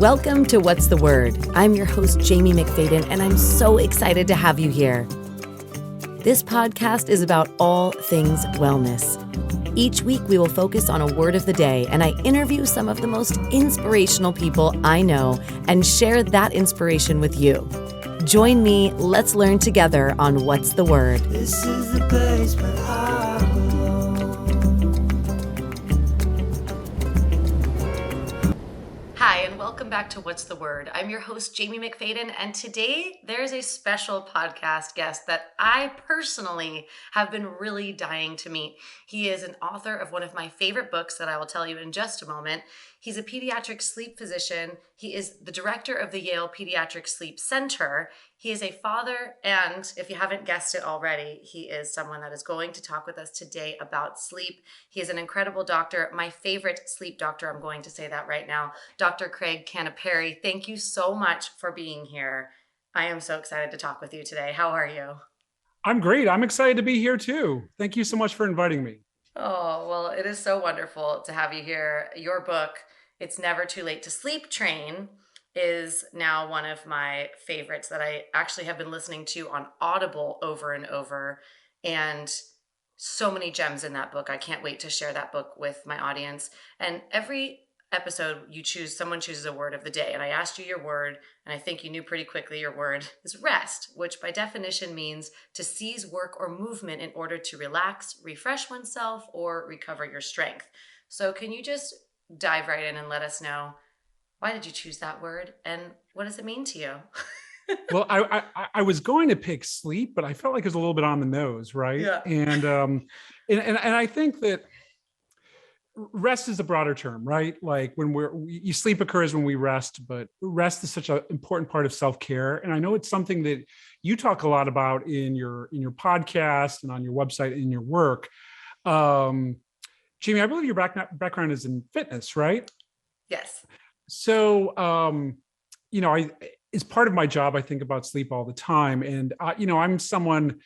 Welcome to What's the Word? I'm your host, Jamie McFadden, and I'm so excited to have you here. This podcast is about all things wellness. Each week, we will focus on a word of the day, and I interview some of the most inspirational people I know and share that inspiration with you. Join me, let's learn together on What's the Word. This is the place where I belong. Hi, and welcome back to What's the Word? I'm your host, Jamie McFadden, and today there's a special podcast guest that I personally have been really dying to meet. He is an author of one of my favorite books that I will tell you in just a moment. He's a pediatric sleep physician. He is the director of the Yale Pediatric Sleep Center. He is a father, and if you haven't guessed it already, he is someone that is going to talk with us today about sleep. He is an incredible doctor, my favorite sleep doctor. I'm going to say that right now, Dr. Craig Canapari. Thank you so much for being here. I am so excited to talk with you today. How are you? I'm great. I'm excited to be here too. Thank you so much for inviting me. Oh, well, it is so wonderful to have you here. Your book, It's Never Too Late to Sleep Train, is now one of my favorites that I actually have been listening to on Audible over and over. And so many gems in that book. I can't wait to share that book with my audience. And every episode someone chooses a word of the day. And I asked you your word, and I think you knew pretty quickly your word is rest, which by definition means to cease work or movement in order to relax, refresh oneself, or recover your strength. So can you just dive right in and let us know, why did you choose that word and what does it mean to you? Well, I was going to pick sleep, but I felt like it was a little bit on the nose, right? Yeah. And I think that rest is a broader term, right? Like sleep occurs when we rest, but rest is such an important part of self-care. And I know it's something that you talk a lot about in your podcast and on your website and in your work. Jamie, I believe your background is in fitness, right? Yes. So, as part of my job, I think about sleep all the time. And, I'm someone,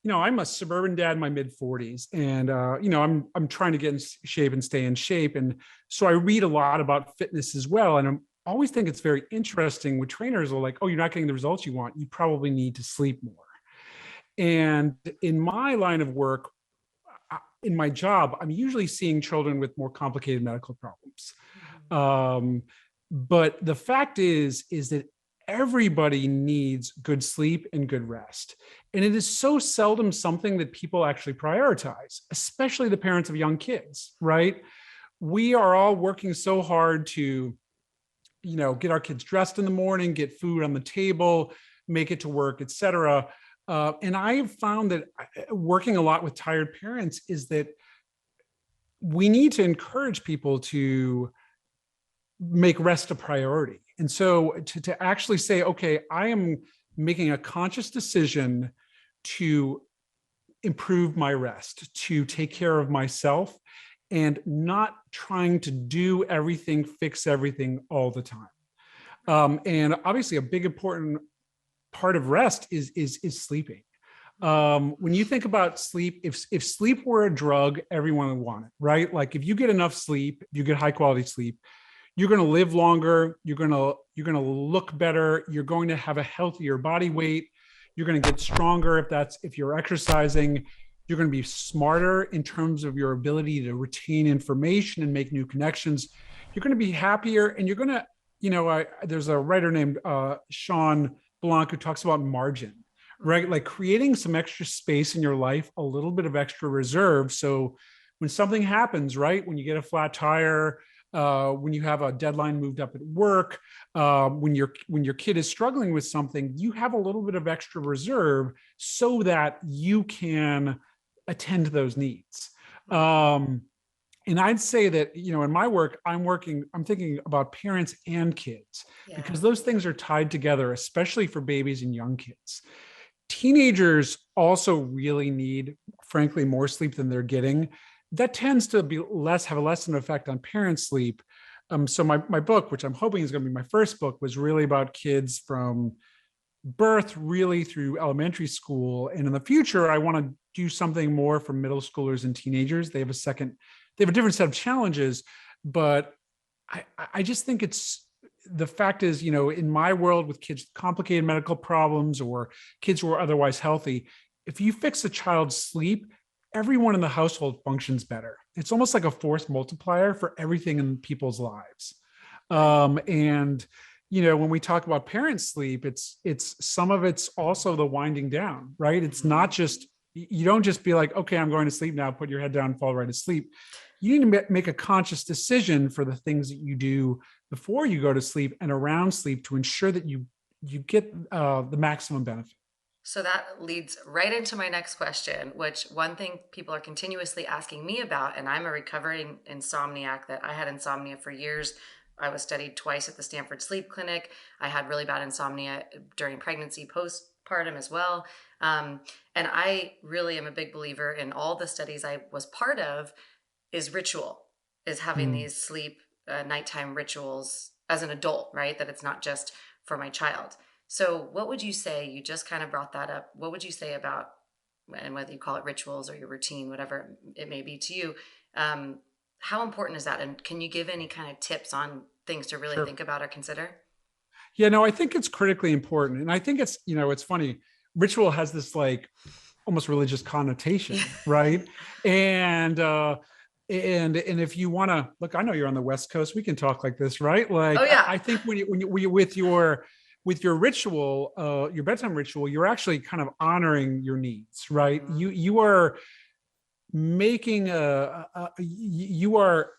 I'm a suburban dad in my mid 40s, and, I'm trying to get in shape and stay in shape. And so I read a lot about fitness as well. And I always think it's very interesting when trainers are like, oh, you're not getting the results you want. You probably need to sleep more. And in my line of work, in my job, I'm usually seeing children with more complicated medical problems. But the fact is that everybody needs good sleep and good rest. And it is so seldom something that people actually prioritize, especially the parents of young kids, right? We are all working so hard to, get our kids dressed in the morning, get food on the table, make it to work, et cetera. And I have found that working a lot with tired parents is that we need to encourage people to make rest a priority. And so to actually say, okay, I am making a conscious decision to improve my rest, to take care of myself, and not trying to do everything, fix everything all the time. And obviously a big important part of rest is sleeping. When you think about sleep, if sleep were a drug, everyone would want it, right? Like if you get enough sleep, if you get high quality sleep, you're going to live longer. You're going to look better. You're going to have a healthier body weight. You're going to get stronger if you're exercising. You're going to be smarter in terms of your ability to retain information and make new connections. You're going to be happier, and you're going to, there's a writer named Sean Blanc who talks about margin, right? Like creating some extra space in your life, a little bit of extra reserve. So when something happens, right? When you get a flat tire, when you have a deadline moved up at work, when your kid is struggling with something, you have a little bit of extra reserve so that you can attend to those needs. And I'd say that, in my work, I'm thinking about parents and kids, because those things are tied together, especially for babies and young kids. Teenagers also really need, frankly, more sleep than they're getting. That tends to have a less of an effect on parents' sleep. So my book, which I'm hoping is going to be my first book, was really about kids from birth really through elementary school. And in the future, I want to do something more for middle schoolers and teenagers. They have a different set of challenges, but I just think it's the fact is, in my world with kids with complicated medical problems or kids who are otherwise healthy, if you fix a child's sleep, everyone in the household functions better. It's almost like a force multiplier for everything in people's lives. Right. And when we talk about parent sleep, it's some of it's also the winding down, right? It's Mhm. not just, you don't just be like, okay, I'm going to sleep now, put your head down, fall right asleep. You need to make a conscious decision for the things that you do before you go to sleep and around sleep to ensure that you get the maximum benefit. So that leads right into my next question, which one thing people are continuously asking me about, and I'm a recovering insomniac that I had insomnia for years. I was studied twice at the Stanford Sleep Clinic. I had really bad insomnia during pregnancy, postpartum as well. And I really am a big believer in all the studies I was part of is ritual, is having Mm, these sleep nighttime rituals as an adult, right? That it's not just for my child. So, what would you say? You just kind of brought that up. What would you say about, and whether you call it rituals or your routine, whatever it may be to you, um, how important is that? And can you give any kind of tips on things to really sure. think about or consider? Yeah, no, I think it's critically important. And I think it's funny. Ritual has this like almost religious Yeah. connotation, right? And and if you want to look, I know you're on the West Coast. We can talk like this, right? Oh Like yeah. I think when you with your ritual, your bedtime ritual, you're actually kind of honoring your needs, right? Hmm. You are making you are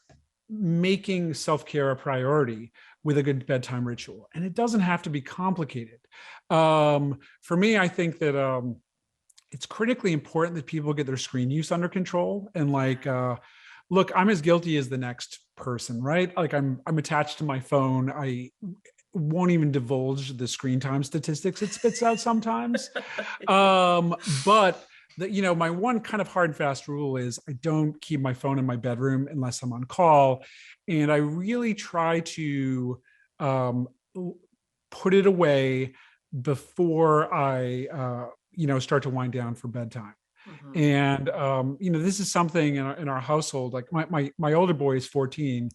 making self-care a priority with a good bedtime ritual, and it doesn't have to be complicated. For me, I think that it's critically important that people get their screen use under control. And like, Yeah. look, I'm as guilty as the next person, right? Like I'm attached to my phone. I won't even divulge the screen time statistics it spits out sometimes. But my one kind of hard and fast rule is I don't keep my phone in my bedroom unless I'm on call. And I really try to um, put it away before I start to wind down for bedtime. Hmm. And this is something in our household. Like my older boy is 14,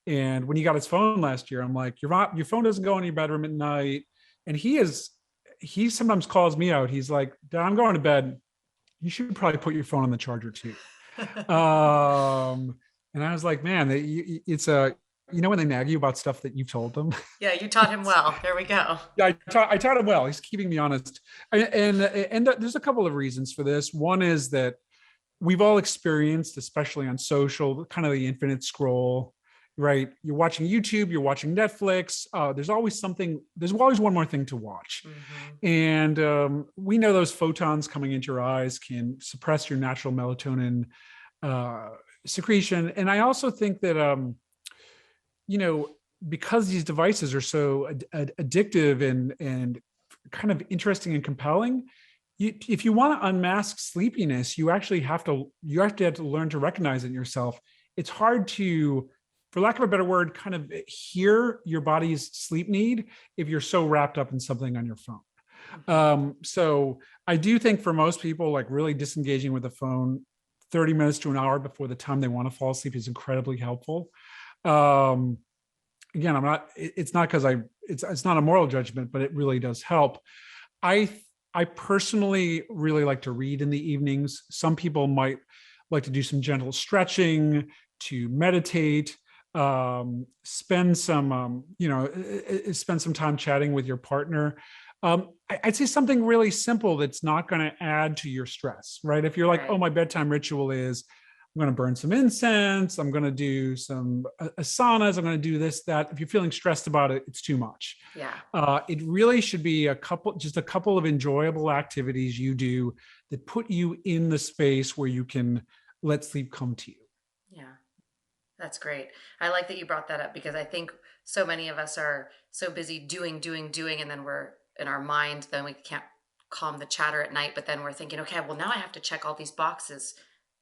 and when he got his phone last year, I'm like, your phone doesn't go in your bedroom at night. And he sometimes calls me out. He's like, Dad, I'm going to bed. You should probably put your phone on the charger too. And I was like, man, it's a when they nag you about stuff that you told them. Yeah, you taught him well. There we go. Yeah, I taught him well. He's keeping me honest, and there's a couple of reasons for this. One is that we've all experienced, especially on social, kind of the infinite scroll. Right, you're watching YouTube, you're watching Netflix. There's always something. There's always one more thing to watch, Hmm. and we know those photons coming into your eyes can suppress your natural melatonin uh, secretion. And I also think that you know, because these devices are so addictive and kind of interesting and compelling, if you want to unmask sleepiness, you have to learn to recognize it in yourself. It's hard to, for lack of a better word, kind of hear your body's sleep need if you're so wrapped up in something on your phone. Hmm. So I do think for most people, like really disengaging with the phone 30 minutes to an hour before the time they want to fall asleep is incredibly helpful. Um, Again, it's not because it's not a moral judgment, but it really does help. I I personally really like to read in the evenings. Some people might like to do some gentle stretching, to meditate, spend some time chatting with your partner. I'd say something really simple that's not going to add to your stress, right? If you're like, oh, Right. my bedtime ritual is I'm going to burn some incense. I'm going to do some asanas. I'm going to do this, that. If you're feeling stressed about it, it's too much. Yeah. It really should be just a couple of enjoyable activities you do that put you in the space where you can let sleep come to you. Yeah. That's great. I like that you brought that up because I think so many of us are so busy doing, doing, doing, and then we're in our mind, then we can't calm the chatter at night. But then we're thinking, okay, well, now I have to check all these boxes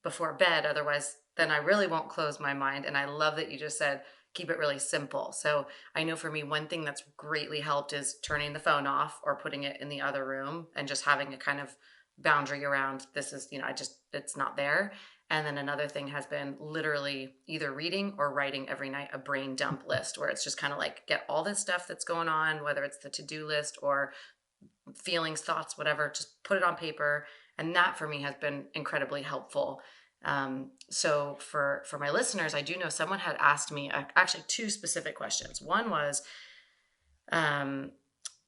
before bed. Otherwise, then I really won't close my mind. And I love that you just said, keep it really simple. So I know for me, one thing that's greatly helped is turning the phone off or putting it in the other room and just having a kind of boundary around this is, I just, it's not there. And then another thing has been literally either reading or writing every night a brain dump list, where it's just kind of like get all this stuff that's going on, whether it's the to-do list or feelings, thoughts, whatever, just put it on paper. And that for me has been incredibly helpful. So for my listeners, I do know someone had asked me actually two specific questions. One was, um,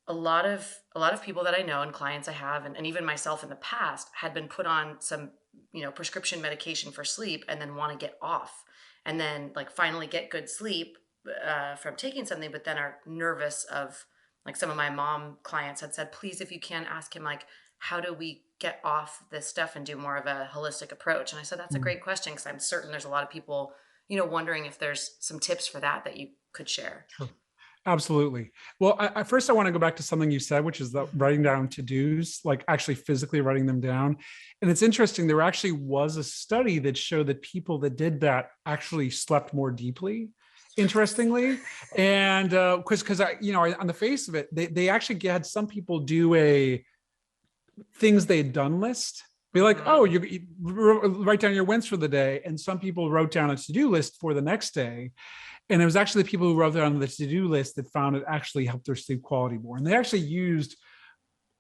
a lot of people that I know and clients I have, and even myself in the past, had been put on some, prescription medication for sleep and then want to get off, and then like finally get good sleep from taking something, but then are nervous of, like, some of my mom clients had said, please, if you can, ask him, like, how do we get off this stuff and do more of a holistic approach? And I said, that's a Mm. great question, because I'm certain there's a lot of people, wondering if there's some tips for that you could share. Sure. Absolutely. Well, first I want to go back to something you said, which is the writing down to-dos, like actually physically writing them down. And it's interesting. There actually was a study that showed that people that did that actually slept more deeply, interestingly. And because on the face of it, they actually had some people do a things they had done list. Be like, oh, Mhm. you write down your wins for the day. And some people wrote down a to-do list for the next day. And it was actually the people who wrote that on the to-do list that found it actually helped their sleep quality more. And they actually used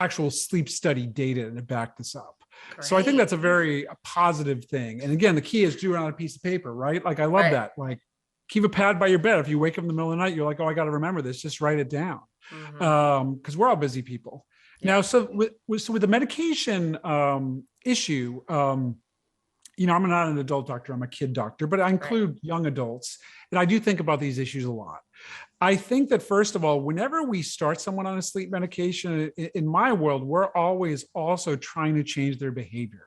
actual sleep study data to back this up. So I think that's Great. a very positive thing. And again, the key is do it on a piece of paper, right? Like I love Right. that. Like keep a pad by your bed. If you wake up in the middle of the night, you're like, oh, I got to remember this. Just write it down. Hmm. Because we're all busy people. Yeah. Now, so with the medication issue, I'm not an adult doctor, I'm a kid doctor, but I Right. include young adults. And I do think about these issues a lot. I think that first of all, whenever we start someone on a sleep medication, in my world, we're always also trying to change their behavior.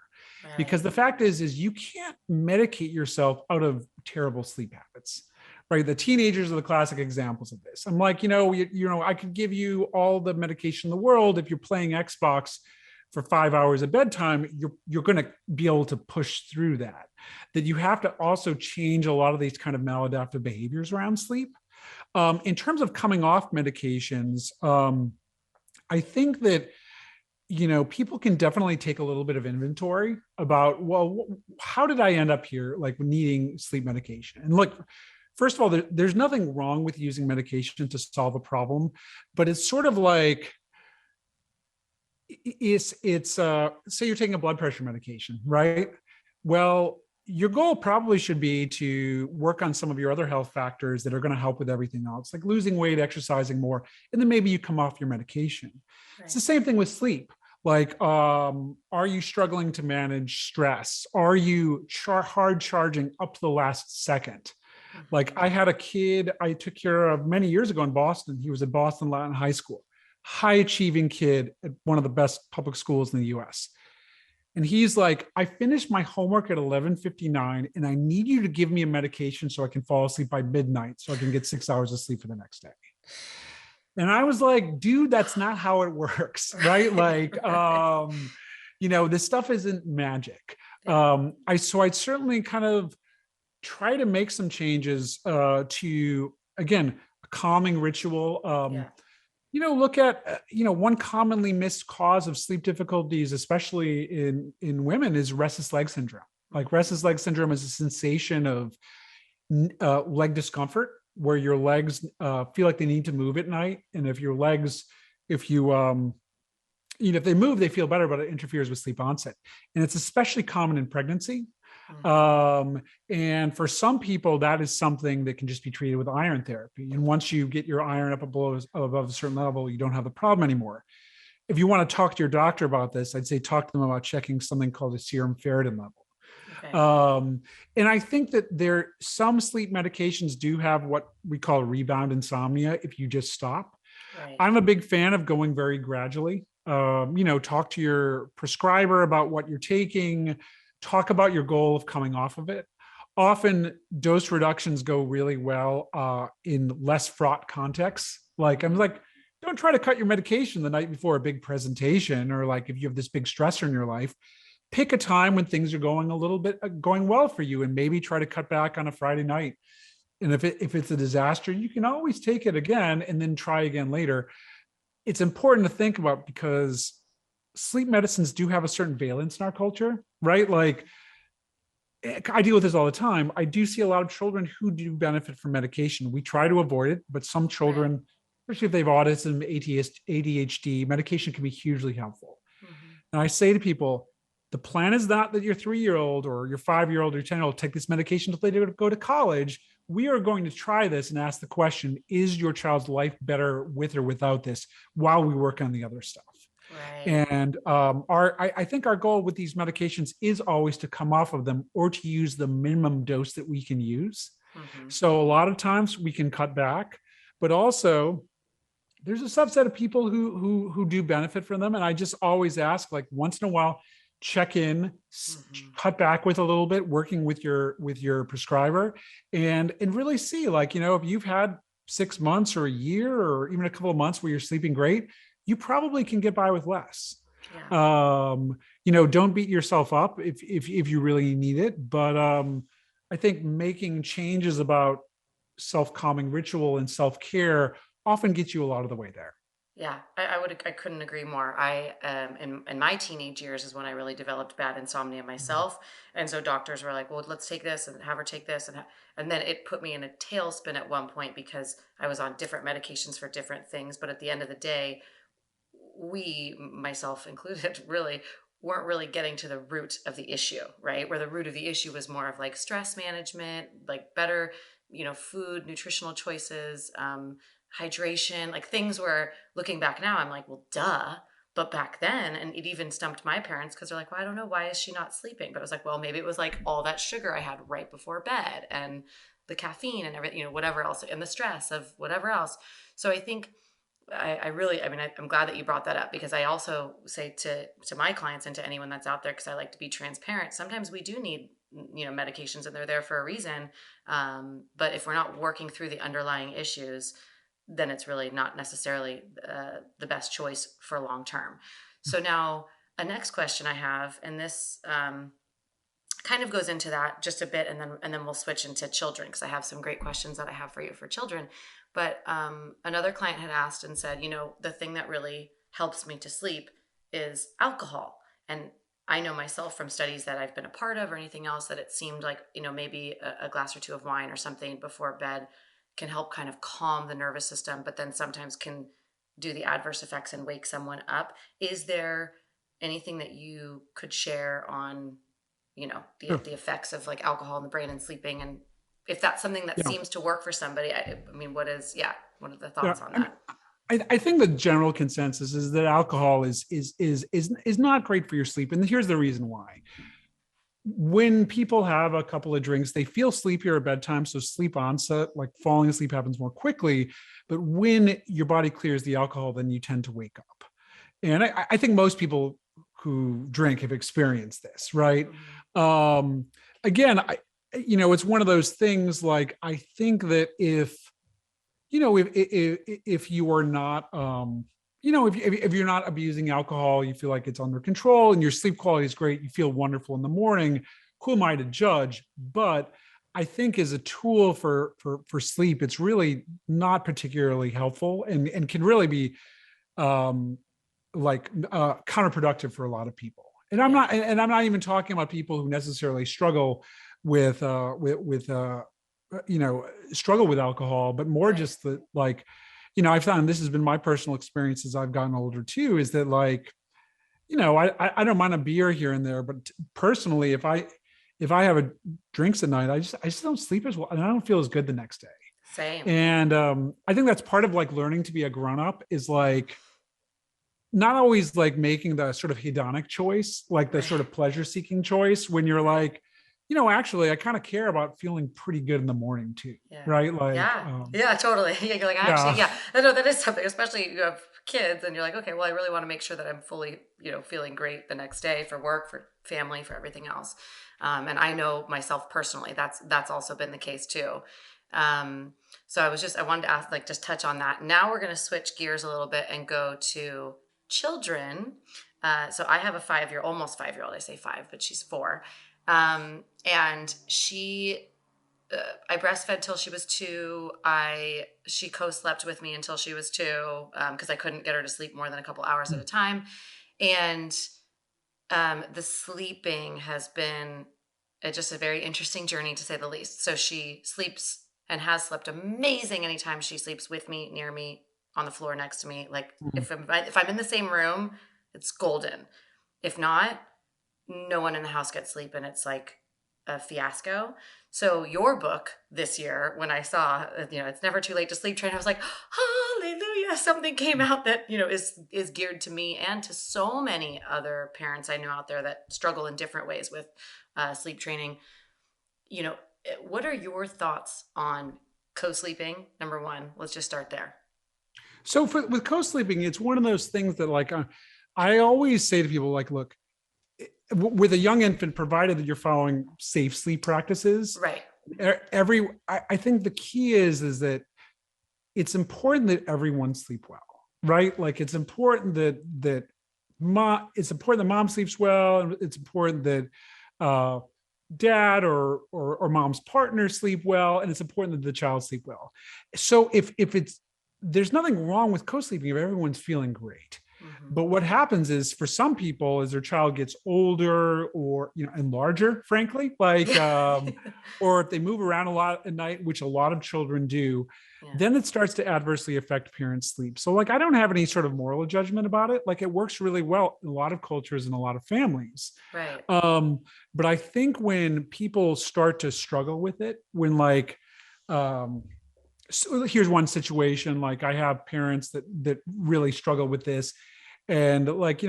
Because Right. the fact is you can't medicate yourself out of terrible sleep habits. Right. The teenagers are the classic examples of this. I'm like, I could give you all the medication in the world. If you're playing Xbox for 5 hours at bedtime, you're going to be able to push through that. That you have to also change a lot of these kind of maladaptive behaviors around sleep. In terms of coming off medications, I think that people can definitely take a little bit of inventory about, well, how did I end up here, like needing sleep medication? And look, first of all, there's nothing wrong with using medication to solve a problem, but it's sort of like it's say you're taking a blood pressure medication, right? Well, your goal probably should be to work on some of your other health factors that are going to help with everything else, like losing weight, exercising more, and then maybe you come off your medication. It's the Right. same thing with sleep. Like, are you struggling to manage stress? Are you hard charging up to the last second? Like, Hmm. I had a kid I took care of many years ago in Boston. He was at Boston Latin High School, high achieving kid at one of the best public schools in the US. And he's like, I finished my homework at 11:59 and I need you to give me a medication so I can fall asleep by midnight so I can get 6 hours of sleep for the next day. And I was like, dude, that's not how it works, right? Right. Like, Right. this stuff isn't magic. Yeah. I'd certainly kind of try to make some changes to, again, a calming ritual. Yeah. Look at one commonly missed cause of sleep difficulties, especially in women, is restless leg syndrome. Like Hmm. restless leg syndrome is a sensation of leg discomfort where your legs feel like they need to move at night, and if your legs, if you if they move, they feel better, but it interferes with sleep onset, and it's especially common in pregnancy. Hmm. Um, and for some people, that is something that can just be treated with iron therapy. And once you get your iron up above a certain level, you don't have the problem anymore. If you want to talk to your doctor about this, I'd say talk to them about checking something called a serum ferritin level. Okay. And I think that some sleep medications do have what we call rebound insomnia if you just stop. Right. I'm a big fan of going very gradually. Talk to your prescriber about what you're taking, talk about your goal of coming off of it. Often dose reductions go really well in less fraught contexts. Like I'm Hmm. like, don't try to cut your medication the night before a big presentation, or like if you have this big stressor in your life, pick a time when things are going a little bit going well for you, and maybe try to cut back on a Friday night. And if it's a disaster, you can always take it again and then try again later. It's important to think about because sleep medicines do have a certain valence in our culture, right? Like I deal with this all the time. I do see a lot of children who do benefit from medication. We try to avoid it, but some Right. children, especially if they have autism, ADHD, medication can be hugely helpful. Mhm. And I say to people, the plan is not that your 3-year-old or your 5-year-old or your 10-year-old take this medication until they go to college. We are going to try this and ask the question, is your child's life better with or without this while we work on the other stuff? Right. And I think our goal with these medications is always to come off of them or to use the minimum dose that we can use. Mhm. So a lot of times we can cut back, but also there's a subset of people who do benefit from them. And I just always ask, like, once in a while, check in, Mhm. cut back with a little bit, working with your prescriber, and really see, like, if you've had 6 months or a year or even a couple of months where you're sleeping great, you probably can get by with less. Yeah. Don't beat yourself up if you really need it, but I think making changes about self-calming ritual and self-care often gets you a lot of the way there. Yeah, I couldn't agree more. In my teenage years is when I really developed bad insomnia Mhm. myself, and so doctors were like, "Well, let's take this and have her take this," and then it put me in a tailspin at one point because I was on different medications for different things. But at the end of the day, we, myself included, really weren't really getting to the root of the issue, right? Where the root of the issue was more of like stress management, like better, food, nutritional choices, hydration, like things where looking back now, I'm like, well, duh. But back then, and it even stumped my parents because they're like, well, I don't know, why is she not sleeping? But it was like, well, maybe it was like all that sugar I had right before bed and the caffeine and everything, whatever else, and the stress of whatever else. So I think I really, I mean, I'm glad that you brought that up because I also say to my clients and to anyone that's out there, because I like to be transparent. Sometimes we do need, medications, and they're there for a reason. But if we're not working through the underlying issues, then it's really not necessarily the best choice for long term. So now, a next question I have, and this kind of goes into that just a bit, and then we'll switch into children because I have some great questions that I have for you for children. But another client had asked and said, the thing that really helps me to sleep is alcohol. And I know myself from studies that I've been a part of or anything else that it seemed like, maybe a glass or two of wine or something before bed can help kind of calm the nervous system, but then sometimes can do the adverse effects and wake someone up. Is there anything that you could share on, the Sure. the effects of like alcohol in the brain and sleeping, and if that's something that Yeah. seems to work for somebody? I mean, what are the Yeah. thoughts on I mean, that? I think the general consensus is that alcohol is not great for your sleep. And here's the reason why. When people have a couple of drinks, they feel sleepier at bedtime. So sleep onset, like falling asleep, happens more quickly. But when your body clears the alcohol, then you tend to wake up. And I think most people who drink have experienced this, right? Mhm. Um, again, it's one of those things. Like, I think that if you are not, if you're not abusing alcohol, you feel like it's under control and your sleep quality is great, you feel wonderful in the morning. Who am I to judge? But I think as a tool for sleep, it's really not particularly helpful and can really be um, counterproductive for a lot of people. And I'm Yeah. not, and I'm not even talking about people who necessarily struggle with struggle with alcohol, but more Right. just that, like, I found this has been my personal experience as I've gotten older too, is that, like, I don't mind a beer here and there, but personally, if I have a drinks at night, I just don't sleep as well, and I don't feel as good the next day. Same. And I think that's part of like learning to be a grown up, is like not always like making the sort of hedonic choice, like the Right. sort of pleasure seeking choice, when you're Right. like, actually, I kind of care about feeling pretty good in the morning too. Yeah. Right. Like, Yeah. Yeah, totally. Yeah, you're like, actually, yeah, yeah. I know that is something, especially you have kids and you're like, okay, well, I really want to make sure that I'm fully, feeling great the next day for work, for family, for everything else. And I know myself personally, that's also been the case too. Um, so I wanted to ask, like, just touch on that. Now we're going to switch gears a little bit and go to children. So I have a 5-year, almost 5-year-old. I say five, but she's 4. And I breastfed till she was 2. She co-slept with me until she was 2 because I couldn't get her to sleep more than a couple hours at a time. And the sleeping has been just a very interesting journey to say the least. So she sleeps and has slept amazing anytime she sleeps with me, near me, on the floor next to me. Like Mhm. if I'm in the same room, it's golden. If not, no one in the house gets sleep and it's like a fiasco. So your book this year, when I saw, it's never too late to sleep train, I was like, hallelujah, something came out that, is geared to me and to so many other parents I know out there that struggle in different ways with sleep training. You know, what are your thoughts on co-sleeping? Number one, let's just start there. So with co-sleeping, it's one of those things that like I always say to people like, look, with a young infant, provided that you're following safe sleep practices, Right. I think the key is that it's important that everyone sleep well, right? Like it's important that mom sleeps well, and it's important that uh, dad or mom's partner sleep well, and it's important that the child sleep well. So if it's there's nothing wrong with co-sleeping if everyone's feeling great. Mm-hmm. But what happens is for some people, as their child gets older or and larger, frankly, like Yeah. or if they move around a lot at night, which a lot of children do, Yeah. then it starts to adversely affect parents' sleep. So like I don't have any sort of moral judgment about it. Like it works really well in a lot of cultures and a lot of families. Right. Um, but I think when people start to struggle with it, when like um so here's one situation, like I have parents that really struggle with this, and like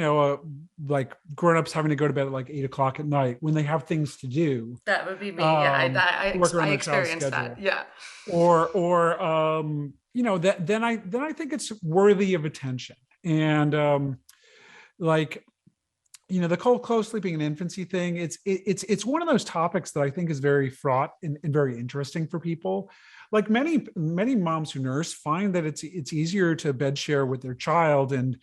like grown-ups having to go to bed at like 8 o'clock at night when they have things to do, That would be me. Yeah. um to work I around their child's experienced that. schedule, Yeah. or that then I think it's worthy of attention. And like the cold close sleeping and infancy thing, it's one of those topics that I think is very fraught and very interesting for people. Like many moms who nurse find that it's easier to bed share with their child. And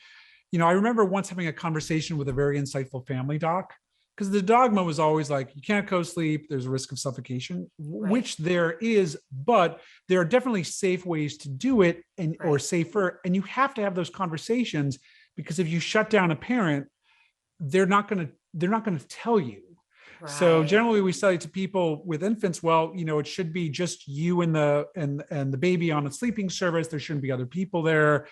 I remember once having a conversation with a very insightful family doc, because the dogma was always like, you can't co-sleep, there's a risk of suffocation, Right. which there is, but there are definitely safe ways to do it, and or Right. safer. And you have to have those conversations, because if you shut down a parent, they're not going to tell you. So Right. generally we say to people with infants, well, it should be just you and the baby on a sleeping service. There shouldn't be other people there.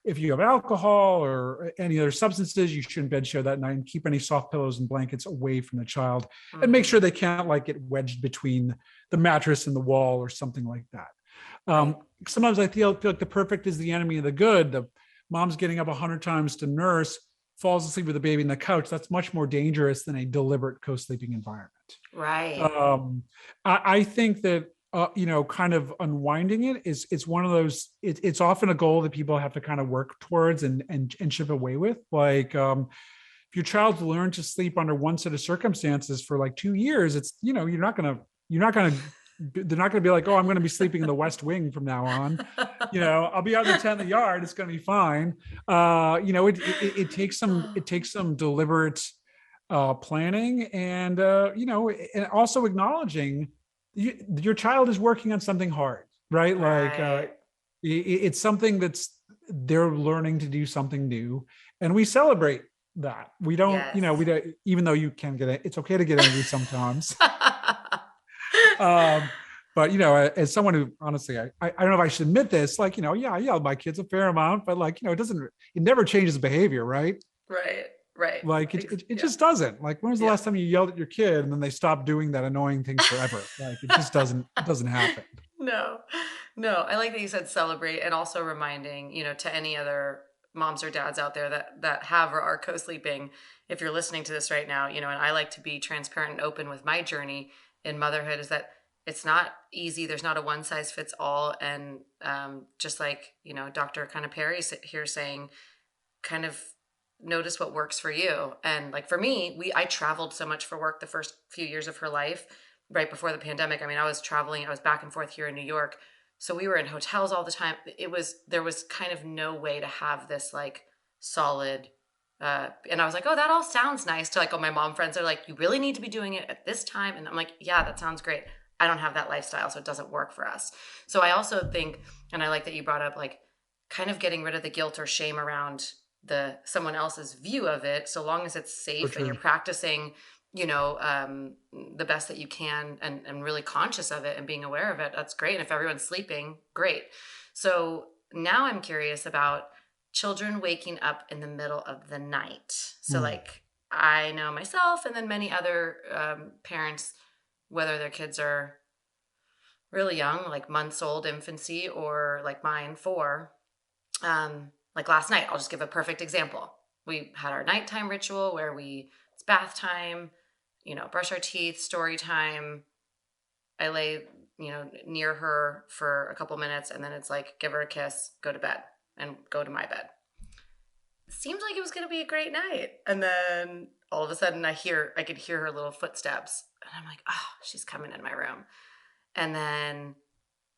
If you have alcohol or any other substances, you shouldn't bed share that night, and keep any soft pillows and blankets away from the child, and make sure Mm-hmm. they can't like get wedged between the mattress and the wall or something like that. Right. Sometimes I feel like the perfect is the enemy of the good. The mom's getting up 100 times to nurse, falls asleep with the baby on the couch. That's much more dangerous than a deliberate co-sleeping environment. Right. I think that kind of unwinding it is it's one of those. It's often a goal that people have to kind of work towards and chip away with. Like if your child's learned to sleep under one set of circumstances for like 2 years, it's you're not gonna they're not going to be like, oh, I'm going to be sleeping in the West Wing from now on. I'll be out in the tent in the yard. It's going to be fine. It takes some deliberate planning, and and also acknowledging your child is working on something hard, right? Like Right. it's something they're learning to do something new, and we celebrate that. We don't, we Yes. don't, even though you can it's okay to get angry sometimes. um, but as someone who honestly, I don't know if I should admit this, like, yeah, I yell at my kids a fair amount, but like, it never changes behavior, right? Right. Right. Like it Yeah. just doesn't. Like, when was the Yeah. last time you yelled at your kid and then they stopped doing that annoying thing forever? Like it doesn't happen. No, no. I like that you said celebrate, and also reminding, to any other moms or dads out there that have or are co-sleeping, if you're listening to this right now, and I like to be transparent and open with my journey in motherhood, is that it's not easy. There's not a one size fits all, and just like Dr. Canapari here saying, kind of notice what works for you. And like for me, I traveled so much for work the first few years of her life, right before the pandemic. I mean, I was traveling, I was back and forth here in New York. So we were in hotels all the time. There was kind of no way to have this like solid, and I was like, oh, that all sounds nice, to like all my mom friends are like, you really need to be doing it at this time. And I'm like, yeah, that sounds great. I don't have that lifestyle, so it doesn't work for us. So I also think, and I like that you brought up like kind of getting rid of the guilt or shame around the someone else's view of it, so long as it's So safe and you're true. practicing the best that you can, and really conscious of it and being aware of it. That's great. And if everyone's sleeping, great. So now I'm curious about children waking up in the middle of the night. So, Mm. like, I know myself and then many other parents, whether their kids are really young, like months old, infancy, or like mine, 4. Like last night, I'll just give a perfect example. We had our nighttime ritual where it's bath time, brush our teeth, story time. I lay, near her for a couple minutes, and then it's like, give her a kiss, go to bed, and go to my bed. It seemed like it was going to be a great night. And then all of a sudden I could hear her little footsteps, and I'm like, oh, she's coming in my room. And then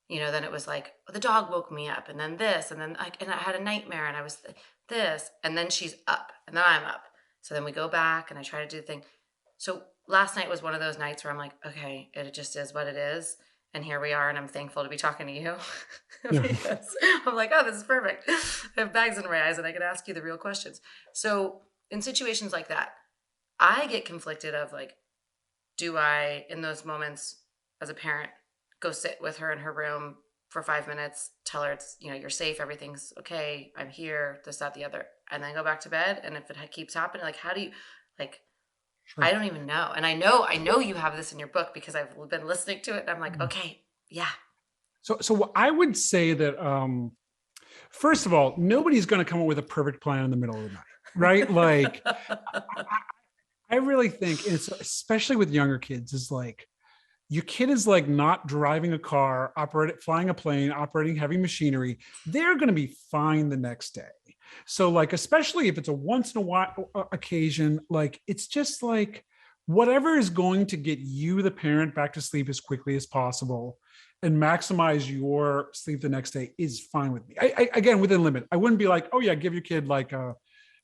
then it was like, the dog woke me up, and then this, and then and I had a nightmare, and I was this, and then she's up, and then I'm up. So then we go back, and I try to do the thing. So last night was one of those nights where I'm like, okay, it just is what it is, and here we are, and I'm thankful to be talking to you Yeah. because I'm like, oh, this is perfect. I have bags in my eyes, and I can ask you the real questions. So in situations like that, I get conflicted of like, do I, in those moments as a parent, go sit with her in her room for 5 minutes, tell her it's, you're safe, everything's okay, I'm here, this, that, the other, and then go back to bed? And if it keeps happening, like, how do you, like, I Sure. don't even know. And I know you have this in your book because I've been listening to it, and I'm like, okay, yeah. So I would say that first of all, nobody's going to come up with a perfect plan in the middle of the night, right? Like I really think it's, especially with younger kids, is like your kid is like not driving a car, flying a plane, operating heavy machinery. They're going to be fine the next day. So like, especially if it's a once in a while occasion, like it's just like whatever is going to get you, the parent, back to sleep as quickly as possible and maximize your sleep the next day is fine with me. Again, within limit. I wouldn't be like, oh yeah, give your kid like an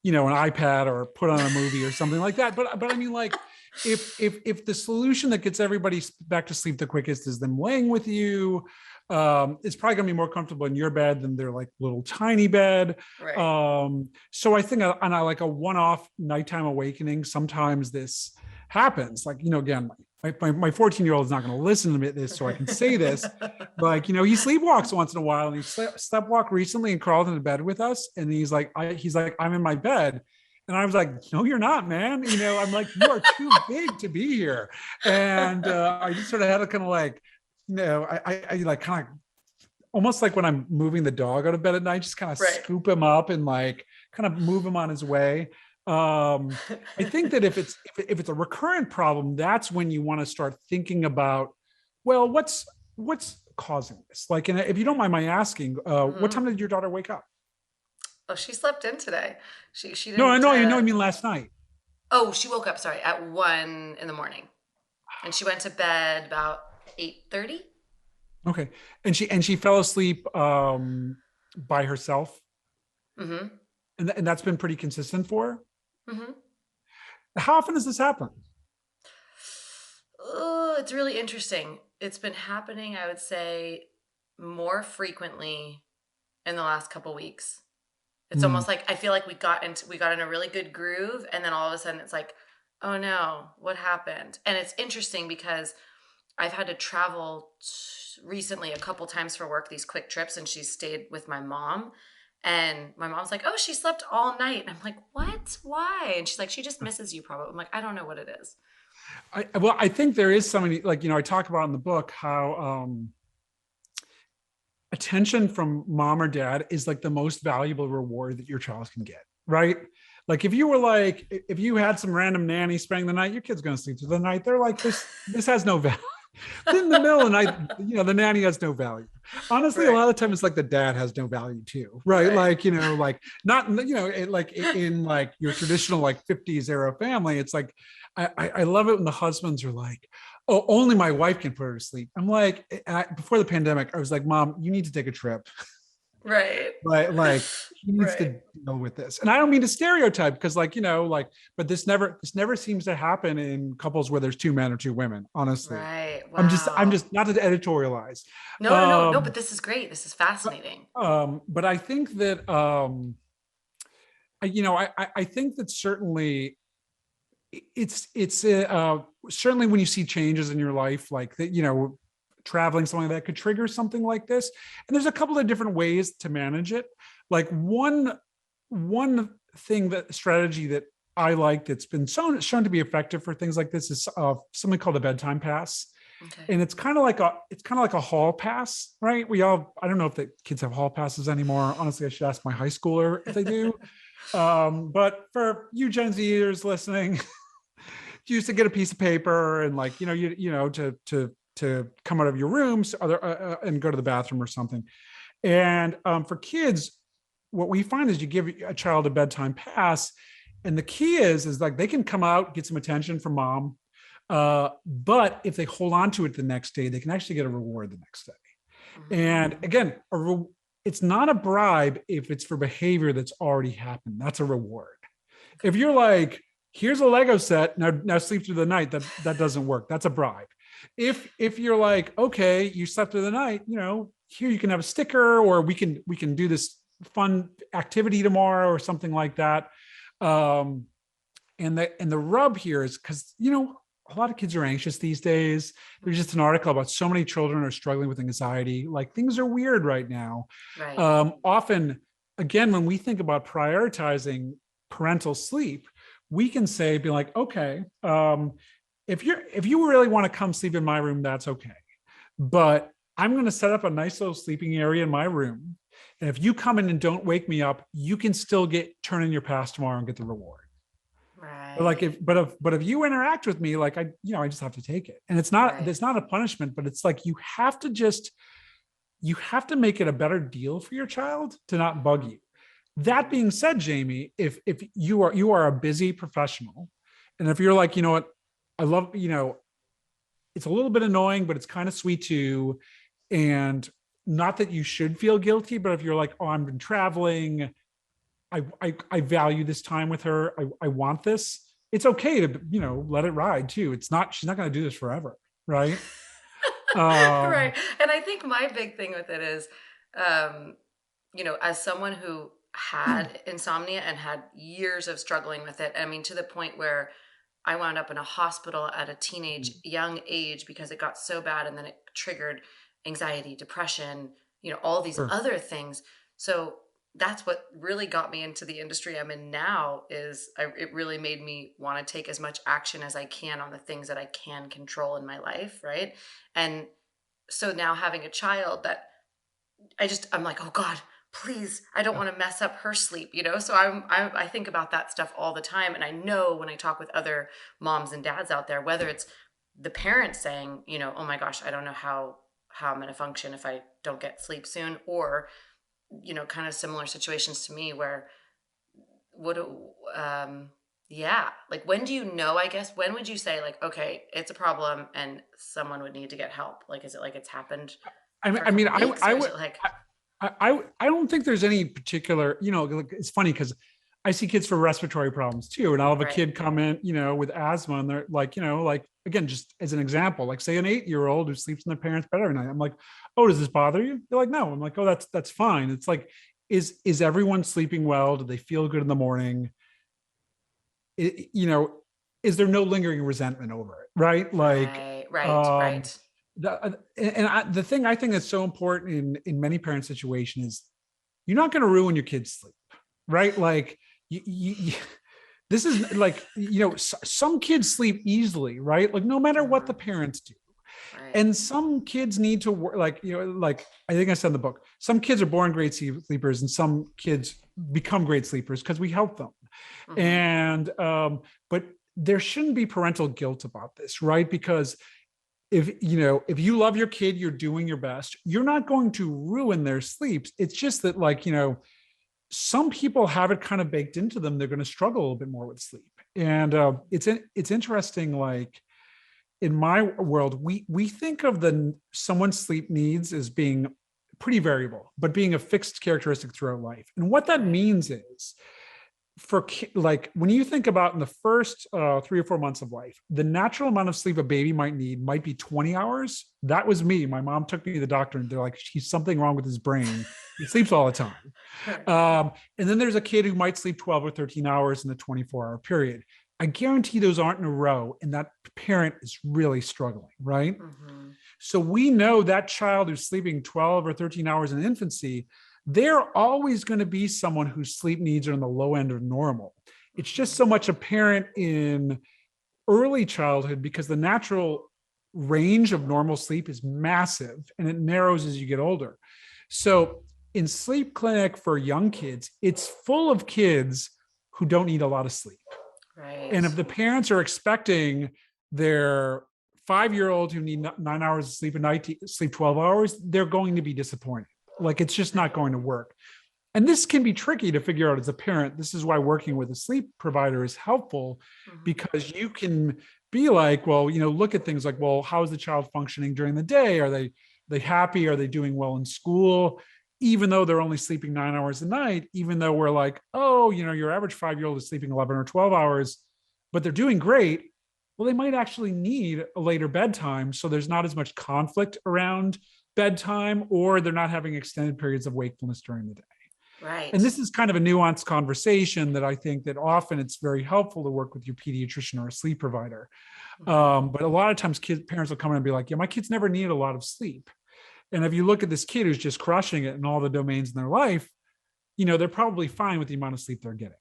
iPad or put on a movie or something like that. But I mean, like, if the solution that gets everybody back to sleep the quickest is them laying with you, it's probably gonna be more comfortable in your bed than their like little tiny bed. Right. So I think on a like a one-off nighttime awakening, sometimes this happens. Like, again, my 14-year-old is not going to listen to this, so I can say this. Like, he sleepwalks once in a while, and he sleepwalked recently and crawled into bed with us. And he's like, I'm in my bed. And I was like, no, you're not, man. I'm like, you are too big to be here. And I just sort of had to kind of like, I like kind of almost like when I'm moving the dog out of bed at night, just kind of Right. scoop him up and like kind of move him on his way. I think that if it's a recurrent problem, that's when you want to start thinking about, well, what's causing this? Like, and if you don't mind my asking, what time did your daughter wake up? Oh, she slept in today. She No, I didn't. know, I mean last night. Oh, she woke up, sorry, at 1 in the morning, and she went to bed about 8:30. Okay, and she fell asleep by herself, Mm-hmm. and that's been pretty consistent for her. Mm-hmm. How often does this happen? Oh, it's really interesting. It's been happening, I would say, more frequently in the last couple weeks. It's Hmm. almost like I feel like we got in a really good groove, and then all of a sudden it's like, oh no, what happened? And it's interesting because I've had to travel recently a couple times for work, these quick trips, and she stayed with my mom. And my mom's like, oh, she slept all night. And I'm like, what? Why? And she's like, she just misses you probably. I'm like, I don't know what it is. I think there is something like, I talk about in the book how attention from mom or dad is like the most valuable reward that your child can get, right? Like if you had some random nanny spending the night, your kid's going to sleep through the night. They're like, this has no value. In the middle of the night, the nanny has no value. Honestly, a Right. lot of the time it's like the dad has no value too, right? Right. Like, like not, like in like your traditional like 50s era family, it's like, I love it when the husbands are like, oh, only my wife can put her to sleep. I'm like, before the pandemic, I was like, Mom, you need to take a trip. Right. Like he needs to Right. deal with this. And I don't mean to stereotype because but this never seems to happen in couples where there's two men or two women, honestly. Right. I'm Wow. just not to editorialize. No, no, no, no, Um, but this is great. This is fascinating. but I think that I think that certainly it's certainly when you see changes in your life, like that, traveling, something that could trigger something like this. And there's a couple of different ways to manage it. Like one thing, that strategy that I like that's been shown to be effective for things like this is something called a bedtime pass. Okay. And it's kind of like a hall pass, right? I don't know if the kids have hall passes anymore. Honestly, I should ask my high schooler if they do. But for you Gen Zers listening, you used to get a piece of paper and, like, to come out of your rooms and go to the bathroom or something. And for kids, what we find is you give a child a bedtime pass, and the key is like they can come out, get some attention from mom, but if they hold on to it the next day, they can actually get a reward the next day. And Mhm. again, it's not a bribe if it's for behavior that's already happened. That's a reward. If you're like, here's a Lego set, now sleep through the night, that doesn't work. That's a bribe. If you're like, okay, you slept through the night, here you can have a sticker, or we can do this fun activity tomorrow or something like that. Um, and the rub here is because a lot of kids are anxious these days. There's just an article about so many children are struggling with anxiety. Like, things are weird right now. Right. Often, again, when we think about prioritizing parental sleep, we can be like, okay, if you really want to come sleep in my room, that's okay. But I'm going to set up a nice little sleeping area in my room. And if you come in and don't wake me up, you can still turn in your pass tomorrow and get the reward. But like Right. if you interact with me, like I just have to take it. And Right. it's not a punishment, but it's like you have to make it a better deal for your child to not bug Mhm. you. That being said, Jamie, if you are a busy professional, and if you're like, what, I love, it's a little bit annoying, but it's kind of sweet too. And not that you should feel guilty, but if you're like, oh, I've been traveling, I value this time with her. I want this. It's okay to, let it ride too. She's not going to do this forever. Right. Um, Right. And I think my big thing with it is, um, as someone who had insomnia and had years of struggling with it, I mean, to the point where I wound up in a hospital at a teenage young age because it got so bad, and then it triggered anxiety, depression, all these sure. other things. So that's what really got me into the industry I'm in now. It really made me want to take as much action as I can on the things that I can control in my life, right? And so now having a child that I'm like, oh God, please, I don't want to mess up her sleep. So I think about that stuff all the time, and I know when I talk with other moms and dads out there, whether it's the parents saying, oh my gosh, I don't know how I'm going to function if I don't get sleep soon, or kind of similar situations to me where what yeah, like, when do you know, I guess, when would you say, like, okay, it's a problem and someone would need to get help? Like, is it like it's happened for a I mean, couple weeks, or is it like I don't think there's any particular, like, it's funny because I see kids for respiratory problems too. And I'll have a right? kid come in, with asthma, and they're like, like, again, just as an example, like, say an 8-year-old who sleeps in their parents' bed every night. I'm like, oh, does this bother you? They're like, no. I'm like, oh, that's fine. It's like, is everyone sleeping well? Do they feel good in the morning? It, is there no lingering resentment over it? Right. Like, Right, right, um, right. the thing I think that's so important in many parent situations is you're not going to ruin your kid's sleep, right? Like, this is like, some kids sleep easily, right? Like, no matter what the Mhm. parents do. Right. And some kids need to work, like, like I think I said in the book, some kids are born great sleepers, and some kids become great sleepers because we help them. Mhm. And but there shouldn't be parental guilt about this, right? Because if you love your kid, you're doing your best, you're not going to ruin their sleeps. It's just that, like, some people have it kind of baked into them, they're going to struggle a little bit more with sleep. And it's interesting, like, in my world, we think of someone's sleep needs as being pretty variable, but being a fixed characteristic throughout life. And what that Right. means is, like, when you think about in the first 3 or 4 months of life, the natural amount of sleep a baby might need might be 20 hours. That was me. My mom took me to the doctor, and they're like, he's something wrong with his brain. He sleeps all the time. Right. And then there's a kid who might sleep 12 or 13 hours in a 24-hour period. I guarantee those aren't in a row, and that parent is really struggling, right? Mm-hmm. So we know that child who's sleeping 12 or 13 hours in infancy, they're always going to be someone whose sleep needs are in the low end of normal. It's just Mm-hmm. so much apparent in early childhood because the natural range of normal sleep is massive and it narrows as you get older. So in sleep clinic for young kids, it's full of kids who don't need a lot of sleep. Right. And if the parents are expecting their 5-year-old who need 9 hours of sleep a night to sleep 12 hours, they're going to be disappointed. Like it's just not Right. going to work. And this can be tricky to figure out as a parent. This is why working with a sleep provider is helpful, Mm-hmm. because you can be like, well, look at things like, well, how is the child functioning during the day? Are they happy? Are they doing well in school? Even though they're only sleeping 9 hours a night, even though we're like, oh, your average 5-year-old is sleeping 11 or 12 hours, but they're doing great. Well, they might actually need a later bedtime. So there's not as much conflict around bedtime, or they're not having extended periods of wakefulness during the day. And Right. this is kind of a nuanced conversation that I think that often it's very helpful to work with your pediatrician or a sleep provider. Mm-hmm. But a lot of times parents will come in and be like, yeah, my kids never needed a lot of sleep. And if you look at this kid who's just crushing it in all the domains in their life, they're probably fine with the amount of sleep they're getting.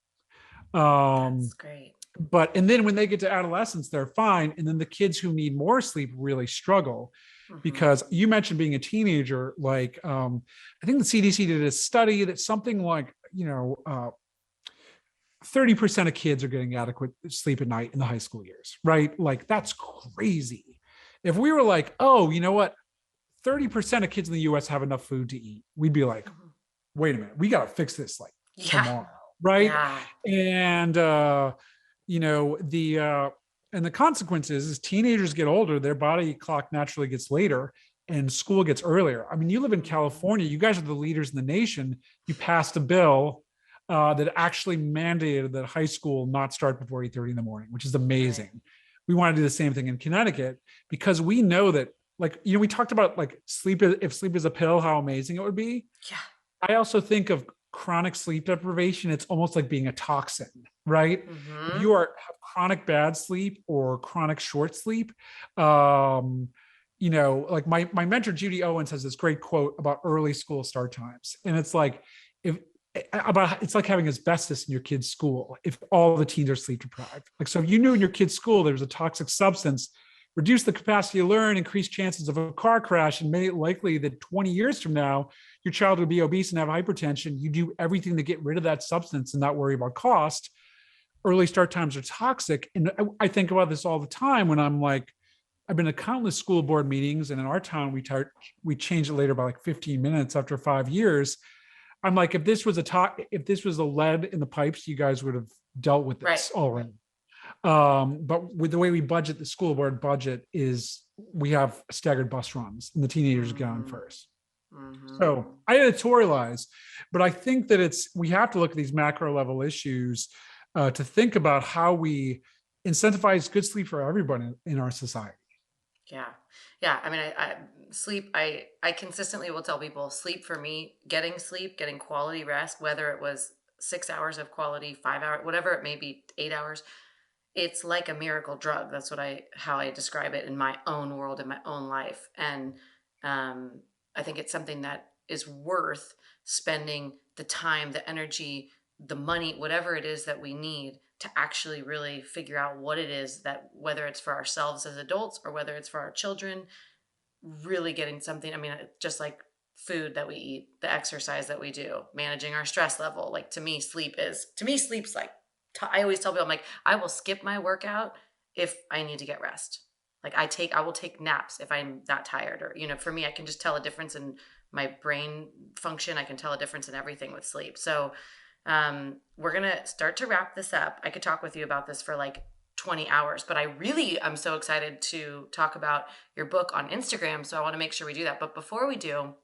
That's Um, great. and then when they get to adolescence, they're fine. And then the kids who need more sleep really struggle, Mm-hmm. because you mentioned being a teenager. Like, I think the CDC did a study that something like, 30% of kids are getting adequate sleep at night in the high school years, right? Like, that's crazy. If we were like, oh, you know what? 30% of kids in the US have enough food to eat, we'd be like, Mm-hmm. wait a minute, we got to fix this like Yeah. tomorrow, right? Yeah. And you know the uh and the consequences is teenagers get older, their body clock naturally gets later, and school gets earlier. I mean, you live in Mm-hmm. California, you guys are the leaders in the nation. You passed a bill that actually mandated that high school not start before 8:30 in the morning, which is Right. amazing. We want to do the same thing in Connecticut, because we know that, like, we talked about like sleep, if sleep is a pill, how amazing it would be. Yeah. I also think of chronic sleep deprivation, it's almost like being a toxin, right? If Mm-hmm. you have chronic bad sleep or chronic short sleep, um, like my mentor Judy Owens has this great quote about early school start times, and it's like, if it's like having asbestos in your kid's school if all the teens are sleep deprived. Like, so if you knew in your kid's school there's a toxic substance, reduce the capacity to learn, increase chances of a car crash, and made it likely that 20 years from now your child would be obese and have hypertension. You do everything to get rid of that substance and not worry about cost. Early start times are toxic. And I think about this all the time when I'm like, I've been to countless school board meetings, and in our town, we changed it later by like 15 minutes after 5 years. I'm like, if this was a lead in the pipes, you guys would have dealt with Right. this already. But with the way we budget, the school board budget is we have staggered bus runs, and the teenagers get on Mm-hmm. first. Mm-hmm. So I editorialize, but I think that we have to look at these macro level issues to think about how we incentivize good sleep for everybody in our society. Yeah. Yeah. I mean, I sleep, I consistently will tell people sleep for me, getting sleep, getting quality rest, whether it was 6 hours of quality, 5 hours, whatever it may be, 8 hours, it's like a miracle drug. That's how I describe it in my own world, in my own life. And um, I think it's something that is worth spending the time, the energy, the money, whatever it is that we need to actually really figure out what it is that, whether it's for ourselves as adults or whether it's for our children, really getting something. I mean, just like food that we eat, the exercise that we do, managing our stress level. Like, to me, sleep's like, I always tell people, I'm like, I will skip my workout if I need to get rest. Like, I will take naps if I'm that tired, or, for me, I can just tell a difference in my brain function. I can tell a difference in everything with sleep. So, we're going to start to wrap this up. I could talk with you about this for like 20 hours, but I'm so excited to talk about your book on Instagram. So I want to make sure we do that. But before we do,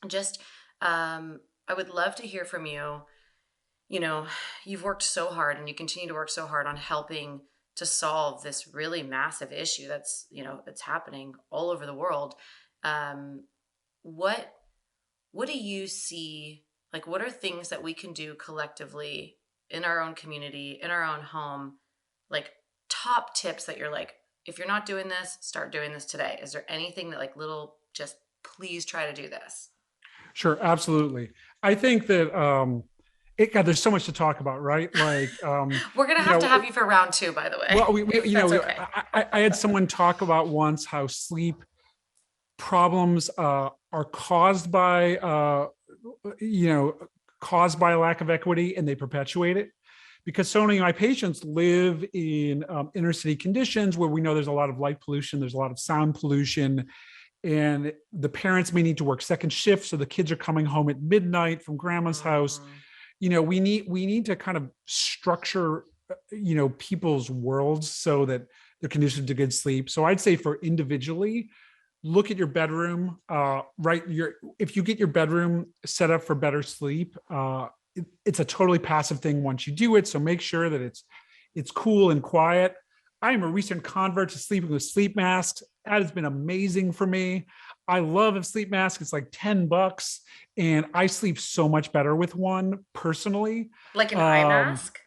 just, I would love to hear from you. You know, you've worked so hard and you continue to work so hard on helping to solve this really massive issue that's happening all over the world. Um, what what do you see, like, what are things that we can do collectively in our own community, in our own home, like top tips that you're like, if you're not doing this, start doing this today? Is there anything that like little, just please try to do this? Sure, absolutely. I think that God, there's so much to talk about, right? Like, We're going you to know, have you for round two, by the way, well, if that's okay. I had someone talk about once how sleep problems are caused by, you know, caused by a lack of equity, and they perpetuate it. Because so many of my patients live in inner city conditions where we know there's a lot of light pollution, there's a lot of sound pollution, and the parents may need to work second shifts, so the kids are coming home at midnight from grandma's house. Mhm. We need to kind of structure people's worlds so that they're conditioned to good sleep. So I'd say for individually, look at your bedroom, right? If you get your bedroom set up for better sleep, it's a totally passive thing once you do it. So make sure that it's cool and quiet. I am a recent convert to sleeping with sleep masks. That has been amazing for me. I love a sleep mask. It's like $10, and I sleep so much better with one personally. Like an eye Um, mask?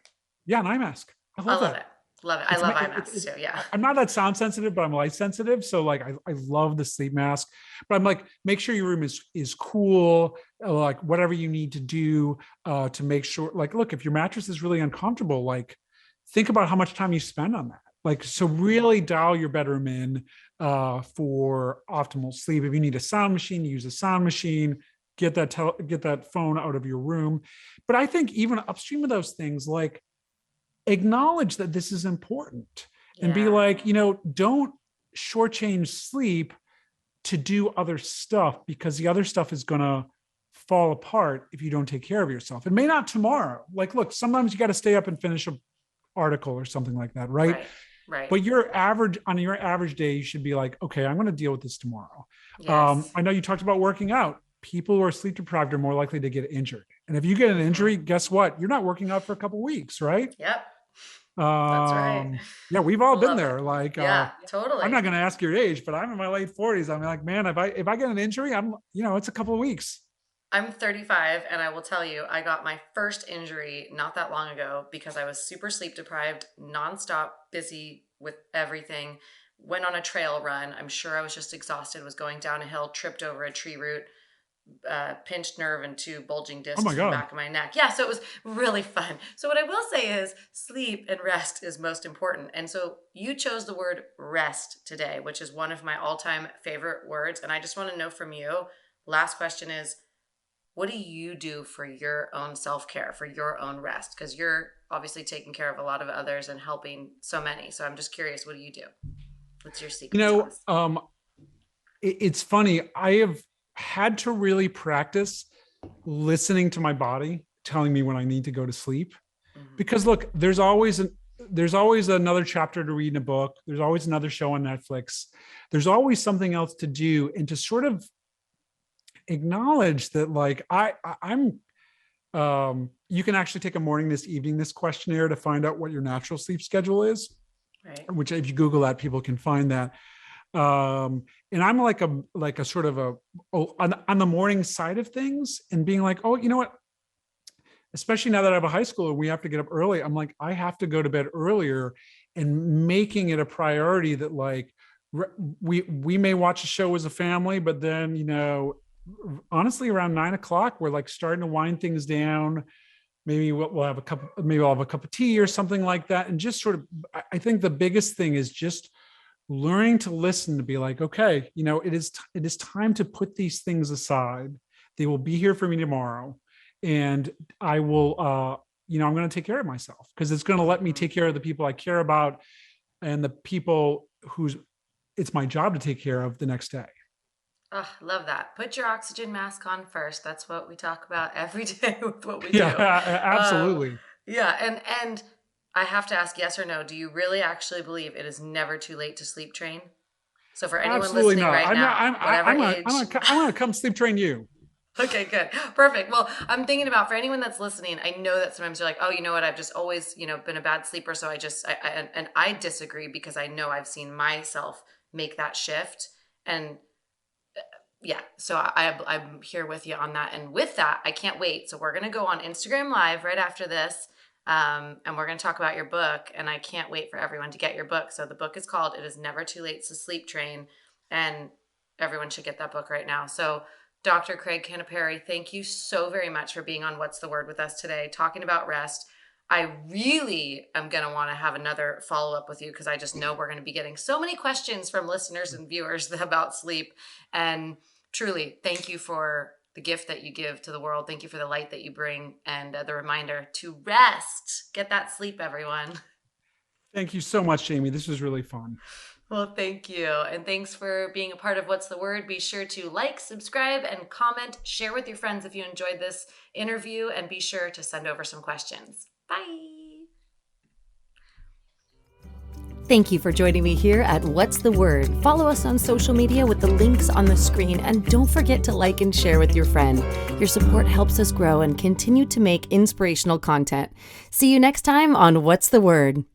yeah, an eye mask. I I love love it. that. Love it. I It's love eye masks too. Yeah. I'm not that sound sensitive, but I'm light sensitive. So like I love the sleep mask. But I'm like, make sure your room is cool, like whatever you need to do to make sure, like, look, if your mattress is really uncomfortable, like think about how much time you spend on that. Like, so Mhm. really dial your bedroom in for optimal sleep. If you need a sound machine, use a sound machine. Get that phone out of your room. But I think even upstream of those things, like acknowledge that this is important and be Yeah. like, don't shortchange sleep to do other stuff, because the other stuff is going to fall apart if you don't take care of yourself. It may not tomorrow. Like, look, sometimes you got to stay up and finish an article or something like that, right? Right. Right. But on your average day, you should be like, okay, I'm going to deal with this tomorrow. Yes. I know you talked about working out. People who are sleep deprived are more likely to get injured. And if you get an Hmm. injury, guess what? You're not working out for a couple of weeks, right? Yep. That's right. Yeah, we've all been Love it. there. Like, Yeah, I'm totally. not going to ask your age, but I'm in my late 40s. I'm like, man, if I get an injury, it's a couple of weeks. I'm 35 and I will tell you, I got my first injury not that long ago because I was super sleep deprived, nonstop busy with everything. Went on a trail run. I'm sure I was just exhausted, was going down a hill, tripped over a tree root, pinched nerve and two bulging Oh discs my in the God. back of my neck. Yeah, so it was really fun. So, what I will say is sleep and rest is most important. And so, you chose the word rest today, which is one of my all time favorite words. And I just want to know from you, last question is, what do you do for your own self care, for your own rest? Because you're obviously taking care of a lot of others and helping so many. So, I'm just curious, what do you do? What's your You secret know, sauce? um, it's funny. I have had to really practice listening to my body telling me when I need to go to sleep. Hmm. Because look, there's always another chapter to read in a book. There's always another show on Netflix. There's always something else to do, and to sort of acknowledge that, like, I'm you can actually take a morning, this evening, this questionnaire to find out what your natural sleep schedule is, Right. which if you Google that, people can find that. And I'm like a sort of on the morning side of things, and being like, oh, you know what, especially now that I have a high schooler and we have to get up early, I'm like, I have to go to bed earlier, and making it a priority that, like, we may watch a show as a family, but then, honestly, around 9 o'clock, we're like starting to wind things down. Maybe we'll have a cup, maybe I'll have a cup of tea or something like that. And just sort of, I think the biggest thing is just learning to listen, to be like, okay, it is time to put these things aside. They will be here for me tomorrow, and I will, I'm going to take care of myself, because it's going to let me Hmm. take care of the people I care about, and the people who's it's my job to take care of the next day. Oh, love that. Put your oxygen mask on first. That's what we talk about every day with what we Yeah, do. Um, absolutely. yeah, and I have to ask yes or no. Do you really actually believe it is never too late to sleep train? So for anyone Absolutely listening not. right I'm not. now, whatever age. I'm gonna come sleep train you. Okay, good. Perfect. Well, I'm thinking about for anyone that's listening, I know that sometimes you're like, oh, you know what? I've just always, been a bad sleeper. So and I disagree because I know I've seen myself make that shift. And yeah, so I'm here with you on that. And with that, I can't wait. So we're going to go on Instagram Live right after this. And we're going to talk about your book, and I can't wait for everyone to get your book. So the book is called It Is Never Too Late to Sleep Train, and everyone should get that book right now. So Dr. Craig Canapari, thank you so very much for being on What's the Word with us today, talking about rest. I really am going to want to have another follow-up with you because I just know we're going to be getting so many questions from listeners and viewers about sleep. And truly, thank you for the gift that you give to the world. Thank you for the light that you bring and the reminder to rest. Get that sleep, everyone. Thank you so much, Jamie. This was really fun. Well, thank you. And thanks for being a part of What's the Word. Be sure to like, subscribe, and comment. Share with your friends if you enjoyed this interview, and be sure to send over some questions. Bye. Thank you for joining me here at What's the Word. Follow us on social media with the links on the screen, and don't forget to like and share with your friend. Your support helps us grow and continue to make inspirational content. See you next time on What's the Word.